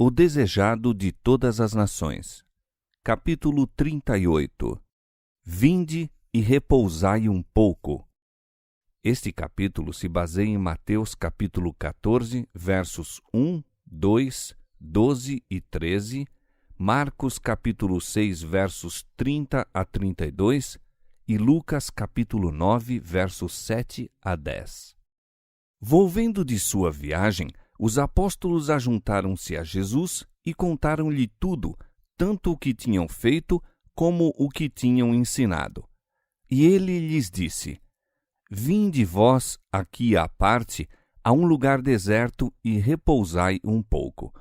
O desejado de todas as nações. Capítulo 38. Vinde e repousai um pouco. Este capítulo se baseia em Mateus capítulo 14, versos 1, 2, 12 e 13, Marcos capítulo 6, versos 30 a 32 e Lucas capítulo 9, versos 7 a 10. Volvendo de sua viagem, os apóstolos ajuntaram-se a Jesus e contaram-lhe tudo, tanto o que tinham feito como o que tinham ensinado. E ele lhes disse: Vinde vós aqui à parte, a um lugar deserto, e repousai um pouco.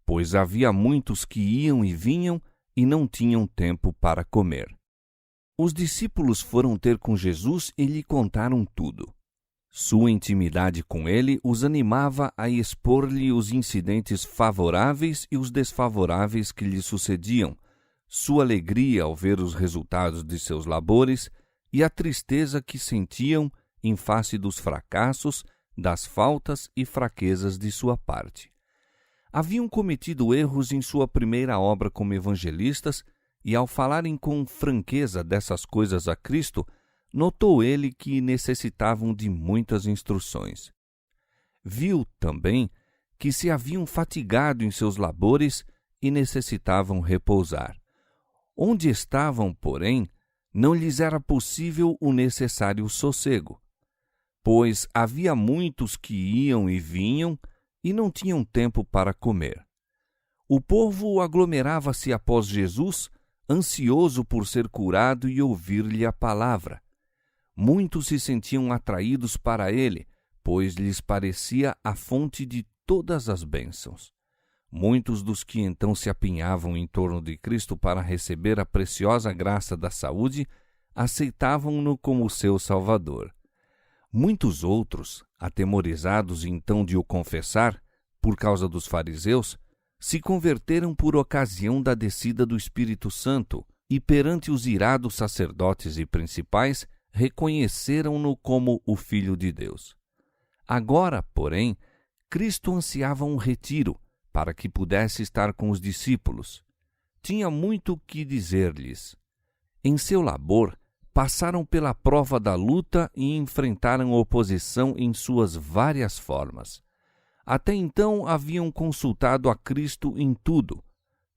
Pois havia muitos que iam e vinham e não tinham tempo para comer. Os discípulos foram ter com Jesus e lhe contaram tudo. Sua intimidade com ele os animava a expor-lhe os incidentes favoráveis e os desfavoráveis que lhe sucediam, sua alegria ao ver os resultados de seus labores e a tristeza que sentiam em face dos fracassos, das faltas e fraquezas de sua parte. Haviam cometido erros em sua primeira obra como evangelistas e, ao falarem com franqueza dessas coisas a Cristo, notou ele que necessitavam de muitas instruções. Viu também que se haviam fatigado em seus labores e necessitavam repousar. Onde estavam, porém, não lhes era possível o necessário sossego, pois havia muitos que iam e vinham e não tinham tempo para comer. O povo aglomerava-se após Jesus, ansioso por ser curado e ouvir-lhe a palavra. Muitos se sentiam atraídos para ele, pois lhes parecia a fonte de todas as bênçãos. Muitos dos que então se apinhavam em torno de Cristo para receber a preciosa graça da saúde, aceitavam-no como seu Salvador. Muitos outros, atemorizados então de o confessar, por causa dos fariseus, se converteram por ocasião da descida do Espírito Santo e, perante os irados sacerdotes e principais, reconheceram-no como o Filho de Deus. Agora, porém, Cristo ansiava um retiro para que pudesse estar com os discípulos. Tinha muito que dizer-lhes. Em seu labor, passaram pela prova da luta e enfrentaram oposição em suas várias formas. Até então haviam consultado a Cristo em tudo.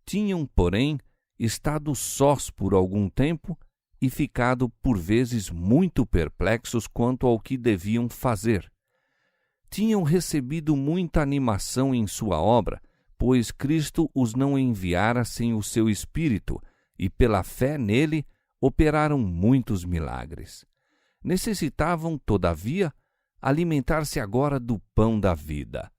Tinham, porém, estado sós por algum tempo e ficado por vezes muito perplexos quanto ao que deviam fazer. Tinham recebido muita animação em sua obra, pois Cristo os não enviara sem o seu Espírito, e pela fé nele operaram muitos milagres. Necessitavam, todavia, alimentar-se agora do pão da vida.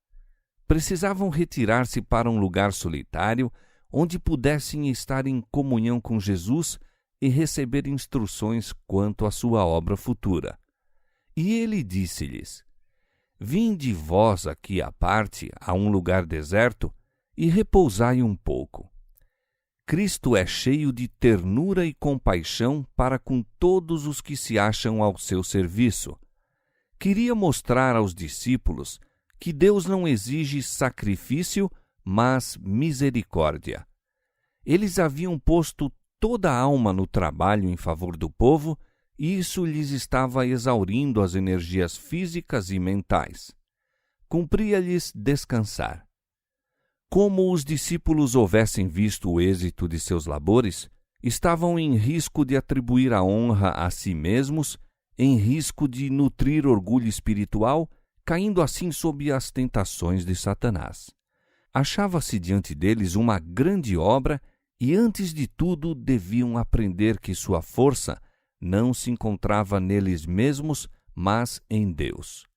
Precisavam retirar-se para um lugar solitário, onde pudessem estar em comunhão com Jesus e receber instruções quanto à sua obra futura. E ele disse-lhes: Vinde vós aqui à parte, a um lugar deserto, e repousai um pouco. Cristo é cheio de ternura e compaixão para com todos os que se acham ao seu serviço. Queria mostrar aos discípulos que Deus não exige sacrifício, mas misericórdia. Eles haviam posto toda a alma no trabalho em favor do povo, e isso lhes estava exaurindo as energias físicas e mentais. Cumpria-lhes descansar. Como os discípulos houvessem visto o êxito de seus labores, estavam em risco de atribuir a honra a si mesmos, em risco de nutrir orgulho espiritual, caindo assim sob as tentações de Satanás. Achava-se diante deles uma grande obra e, antes de tudo, deviam aprender que sua força não se encontrava neles mesmos, mas em Deus.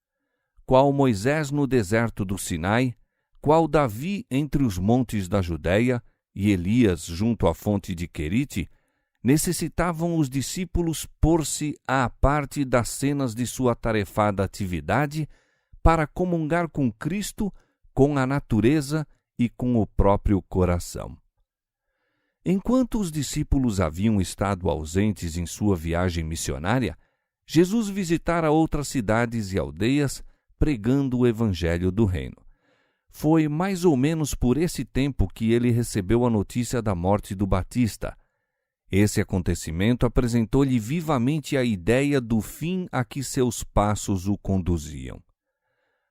Qual Moisés no deserto do Sinai, qual Davi entre os montes da Judéia e Elias junto à fonte de Querite, necessitavam os discípulos pôr-se à parte das cenas de sua atarefada atividade para comungar com Cristo, com a natureza e com o próprio coração. Enquanto os discípulos haviam estado ausentes em sua viagem missionária, Jesus visitara outras cidades e aldeias, pregando o evangelho do reino. Foi mais ou menos por esse tempo que ele recebeu a notícia da morte do Batista. Esse acontecimento apresentou-lhe vivamente a ideia do fim a que seus passos o conduziam.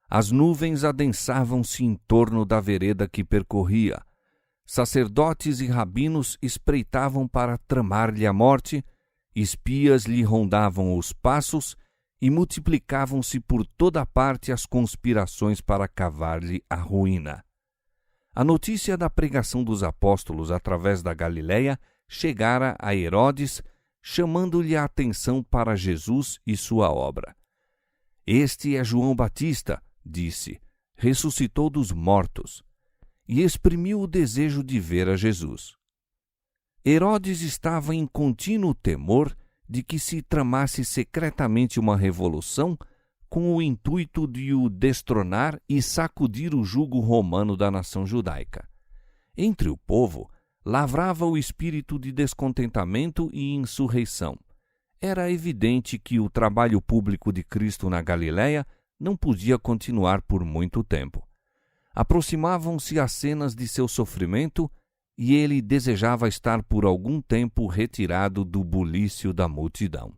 As nuvens adensavam-se em torno da vereda que percorria. Sacerdotes e rabinos espreitavam para tramar-lhe a morte, espias lhe rondavam os passos e multiplicavam-se por toda parte as conspirações para cavar-lhe a ruína. A notícia da pregação dos apóstolos através da Galiléia chegara a Herodes, chamando-lhe a atenção para Jesus e sua obra. Este é João Batista, disse, ressuscitou dos mortos, e exprimiu o desejo de ver a Jesus. Herodes estava em contínuo temor de que se tramasse secretamente uma revolução com o intuito de o destronar e sacudir o jugo romano da nação judaica. Entre o povo, lavrava o espírito de descontentamento e insurreição. Era evidente que o trabalho público de Cristo na Galiléia não podia continuar por muito tempo. Aproximavam-se as cenas de seu sofrimento e ele desejava estar por algum tempo retirado do bulício da multidão.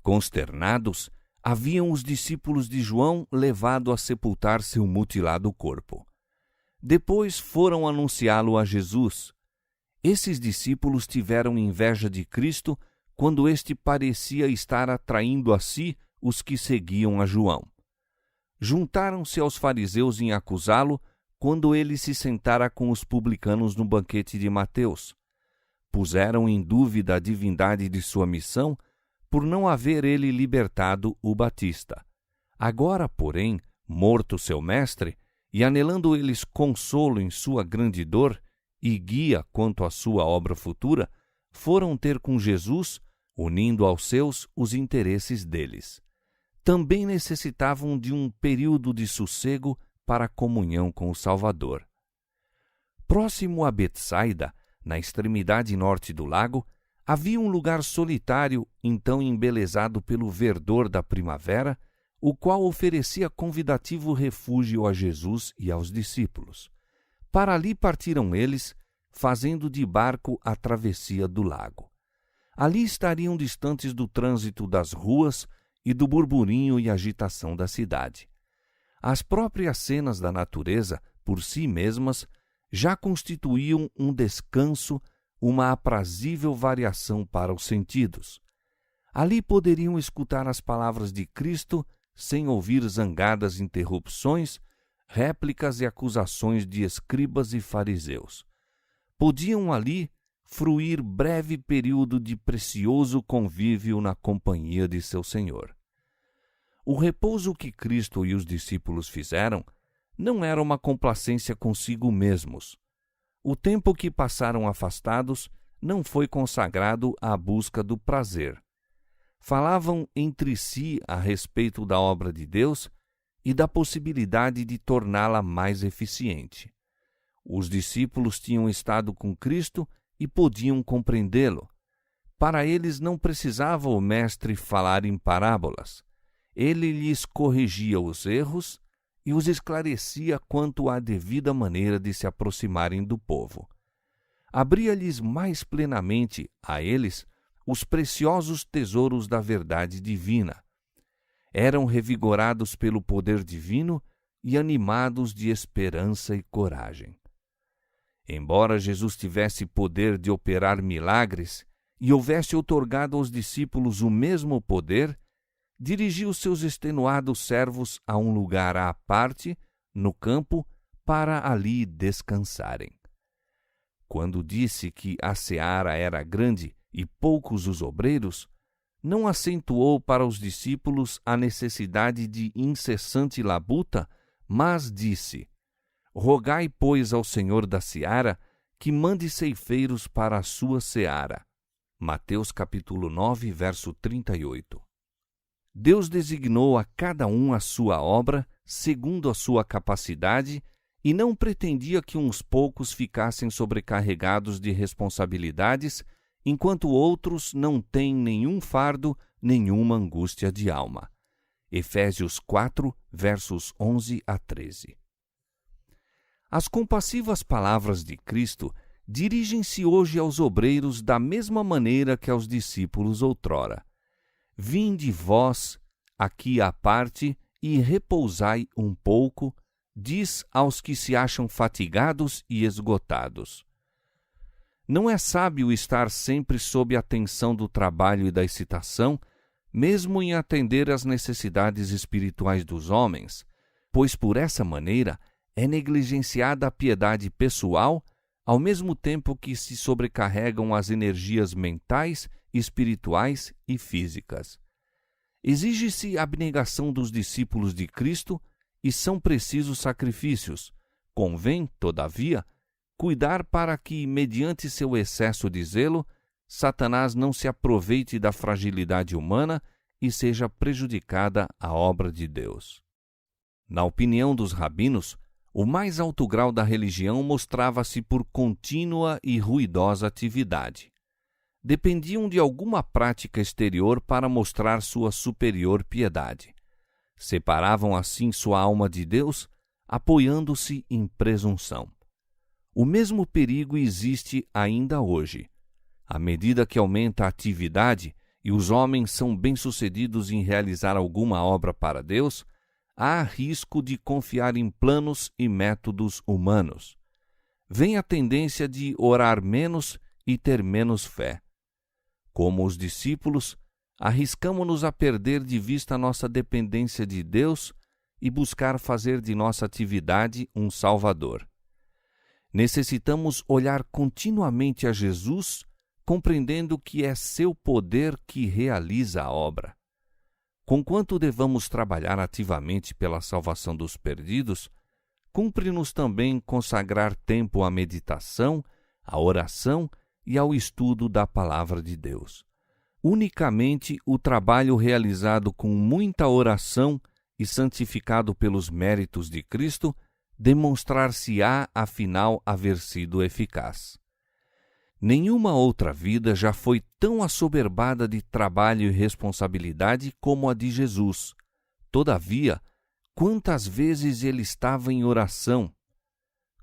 Consternados, haviam os discípulos de João levado a sepultar seu mutilado corpo. Depois foram anunciá-lo a Jesus. Esses discípulos tiveram inveja de Cristo quando este parecia estar atraindo a si os que seguiam a João. Juntaram-se aos fariseus em acusá-lo quando ele se sentara com os publicanos no banquete de Mateus. Puseram em dúvida a divindade de sua missão por não haver ele libertado o Batista. Agora, porém, morto seu mestre, e anelando eles consolo em sua grande dor e guia quanto à sua obra futura, foram ter com Jesus, unindo aos seus os interesses deles. Também necessitavam de um período de sossego para a comunhão com o Salvador. Próximo a Betsaida, na extremidade norte do lago, havia um lugar solitário, então embelezado pelo verdor da primavera, o qual oferecia convidativo refúgio a Jesus e aos discípulos. Para ali partiram eles, fazendo de barco a travessia do lago. Ali estariam distantes do trânsito das ruas e do burburinho e agitação da cidade. As próprias cenas da natureza, por si mesmas, já constituíam um descanso, uma aprazível variação para os sentidos. Ali poderiam escutar as palavras de Cristo sem ouvir zangadas interrupções, réplicas e acusações de escribas e fariseus. Podiam ali fruir breve período de precioso convívio na companhia de seu Senhor. O repouso que Cristo e os discípulos fizeram não era uma complacência consigo mesmos. O tempo que passaram afastados não foi consagrado à busca do prazer. Falavam entre si a respeito da obra de Deus e da possibilidade de torná-la mais eficiente. Os discípulos tinham estado com Cristo e podiam compreendê-lo. Para eles não precisava o mestre falar em parábolas. Ele lhes corrigia os erros e os esclarecia quanto à devida maneira de se aproximarem do povo. Abria-lhes mais plenamente, a eles, os preciosos tesouros da verdade divina. Eram revigorados pelo poder divino e animados de esperança e coragem. Embora Jesus tivesse poder de operar milagres e houvesse outorgado aos discípulos o mesmo poder, dirigiu seus extenuados servos a um lugar à parte, no campo, para ali descansarem. Quando disse que a seara era grande e poucos os obreiros, não acentuou para os discípulos a necessidade de incessante labuta, mas disse: rogai, pois, ao Senhor da seara que mande ceifeiros para a sua seara. Mateus capítulo 9, verso 38. Deus designou a cada um a sua obra, segundo a sua capacidade, e não pretendia que uns poucos ficassem sobrecarregados de responsabilidades, enquanto outros não têm nenhum fardo, nenhuma angústia de alma. Efésios 4, versos 11 a 13. As compassivas palavras de Cristo dirigem-se hoje aos obreiros da mesma maneira que aos discípulos outrora. Vinde vós aqui à parte e repousai um pouco, diz aos que se acham fatigados e esgotados. Não é sábio estar sempre sob a tensão do trabalho e da excitação, mesmo em atender às necessidades espirituais dos homens, pois por essa maneira é negligenciada a piedade pessoal, ao mesmo tempo que se sobrecarregam as energias mentais, espirituais e físicas. Exige-se a abnegação dos discípulos de Cristo e são precisos sacrifícios. Convém, todavia, cuidar para que, mediante seu excesso de zelo, Satanás não se aproveite da fragilidade humana e seja prejudicada a obra de Deus. Na opinião dos rabinos, o mais alto grau da religião mostrava-se por contínua e ruidosa atividade. Dependiam de alguma prática exterior para mostrar sua superior piedade. Separavam assim sua alma de Deus, apoiando-se em presunção. O mesmo perigo existe ainda hoje. À medida que aumenta a atividade e os homens são bem-sucedidos em realizar alguma obra para Deus, há risco de confiar em planos e métodos humanos. Vem a tendência de orar menos e ter menos fé. Como os discípulos, arriscamo-nos a perder de vista nossa dependência de Deus e buscar fazer de nossa atividade um Salvador. Necessitamos olhar continuamente a Jesus, compreendendo que é seu poder que realiza a obra. Conquanto devamos trabalhar ativamente pela salvação dos perdidos, cumpre-nos também consagrar tempo à meditação, à oração e ao estudo da Palavra de Deus. Unicamente o trabalho realizado com muita oração e santificado pelos méritos de Cristo demonstrar-se-á, afinal, haver sido eficaz. Nenhuma outra vida já foi tão assoberbada de trabalho e responsabilidade como a de Jesus. Todavia, quantas vezes ele estava em oração!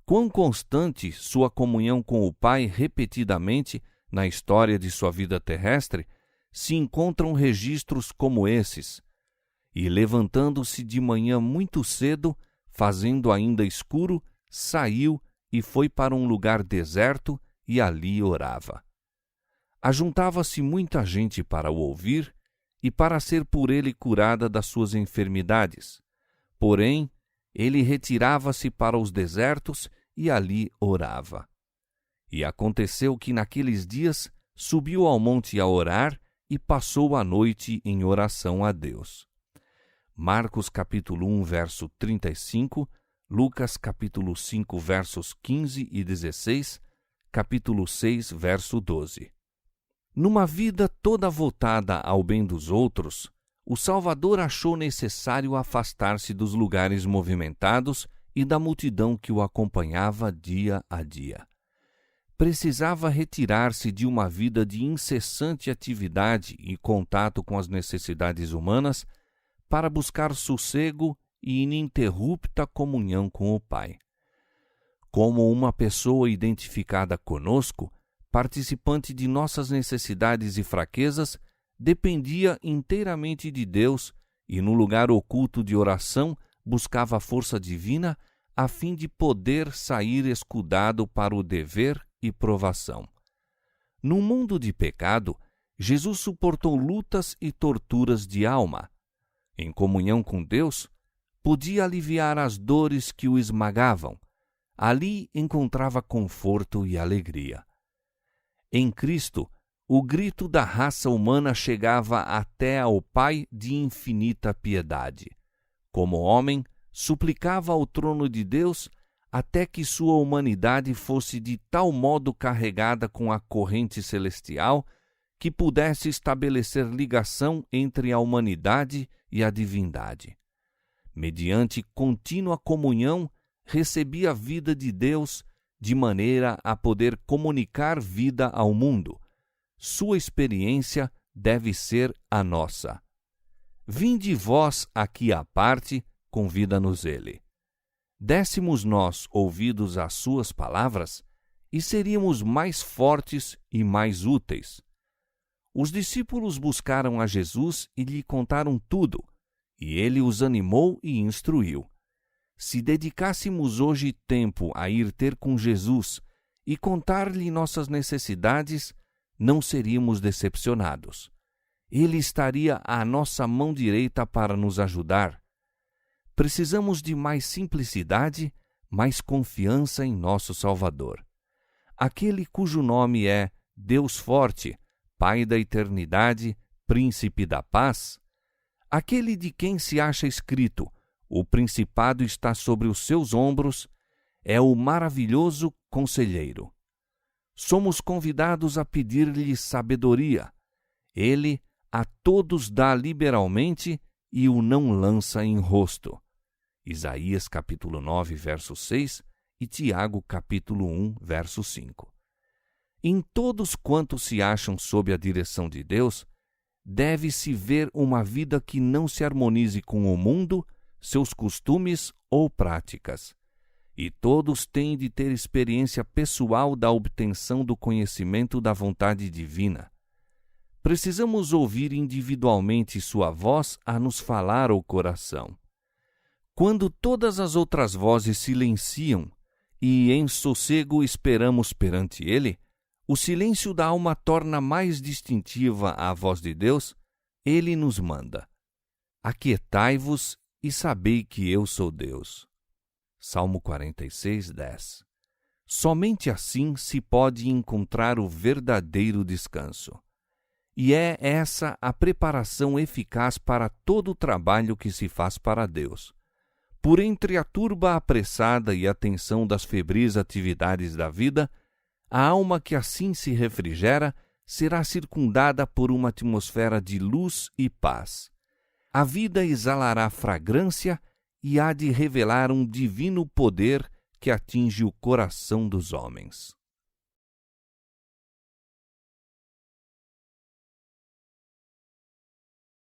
Quão constante sua comunhão com o Pai repetidamente na história de sua vida terrestre, se encontram registros como esses. E levantando-se de manhã muito cedo, fazendo ainda escuro, saiu e foi para um lugar deserto e ali orava. Ajuntava-se muita gente para o ouvir e para ser por ele curada das suas enfermidades. Porém, ele retirava-se para os desertos e ali orava. E aconteceu que naqueles dias subiu ao monte a orar e passou a noite em oração a Deus. Marcos capítulo 1, verso 35, Lucas capítulo 5, versos 15 e 16, capítulo 6, verso 12. Numa vida toda voltada ao bem dos outros, o Salvador achou necessário afastar-se dos lugares movimentados e da multidão que o acompanhava dia a dia. Precisava retirar-se de uma vida de incessante atividade e contato com as necessidades humanas para buscar sossego e ininterrupta comunhão com o Pai. Como uma pessoa identificada conosco, participante de nossas necessidades e fraquezas, dependia inteiramente de Deus e, no lugar oculto de oração, buscava a força divina a fim de poder sair escudado para o dever e provação. Num mundo de pecado, Jesus suportou lutas e torturas de alma. Em comunhão com Deus, podia aliviar as dores que o esmagavam. Ali encontrava conforto e alegria. Em Cristo, o grito da raça humana chegava até ao Pai de infinita piedade. Como homem, suplicava ao trono de Deus até que sua humanidade fosse de tal modo carregada com a corrente celestial que pudesse estabelecer ligação entre a humanidade e a divindade. Mediante contínua comunhão, recebia a vida de Deus de maneira a poder comunicar vida ao mundo. Sua experiência deve ser a nossa. Vinde vós aqui à parte, convida-nos ele. dessemos nós ouvidos às suas palavras e seríamos mais fortes e mais úteis. Os discípulos buscaram a Jesus e lhe contaram tudo, e ele os animou e instruiu. Se dedicássemos hoje tempo a ir ter com Jesus e contar-lhe nossas necessidades, não seríamos decepcionados. Ele estaria à nossa mão direita para nos ajudar. Precisamos de mais simplicidade, mais confiança em nosso Salvador. Aquele cujo nome é Deus Forte, Pai da Eternidade, Príncipe da Paz, aquele de quem se acha escrito: o principado está sobre os seus ombros, é o maravilhoso Conselheiro. Somos convidados a pedir-lhe sabedoria. Ele a todos dá liberalmente e o não lança em rosto. Isaías capítulo 9, verso 6 e Tiago capítulo 1, verso 5. Em todos quantos se acham sob a direção de Deus, deve-se ver uma vida que não se harmonize com o mundo, seus costumes ou práticas. E todos têm de ter experiência pessoal da obtenção do conhecimento da vontade divina. Precisamos ouvir individualmente sua voz a nos falar ao coração. Quando todas as outras vozes silenciam e em sossego esperamos perante ele, o silêncio da alma torna mais distintiva a voz de Deus. Ele nos manda: aquietai-vos e sabei que eu sou Deus. Salmo 46, 10. Somente assim se pode encontrar o verdadeiro descanso. E é essa a preparação eficaz para todo o trabalho que se faz para Deus. Por entre a turba apressada e a tensão das febris atividades da vida, a alma que assim se refrigera será circundada por uma atmosfera de luz e paz. A vida exalará fragrância e há de revelar um divino poder que atinge o coração dos homens.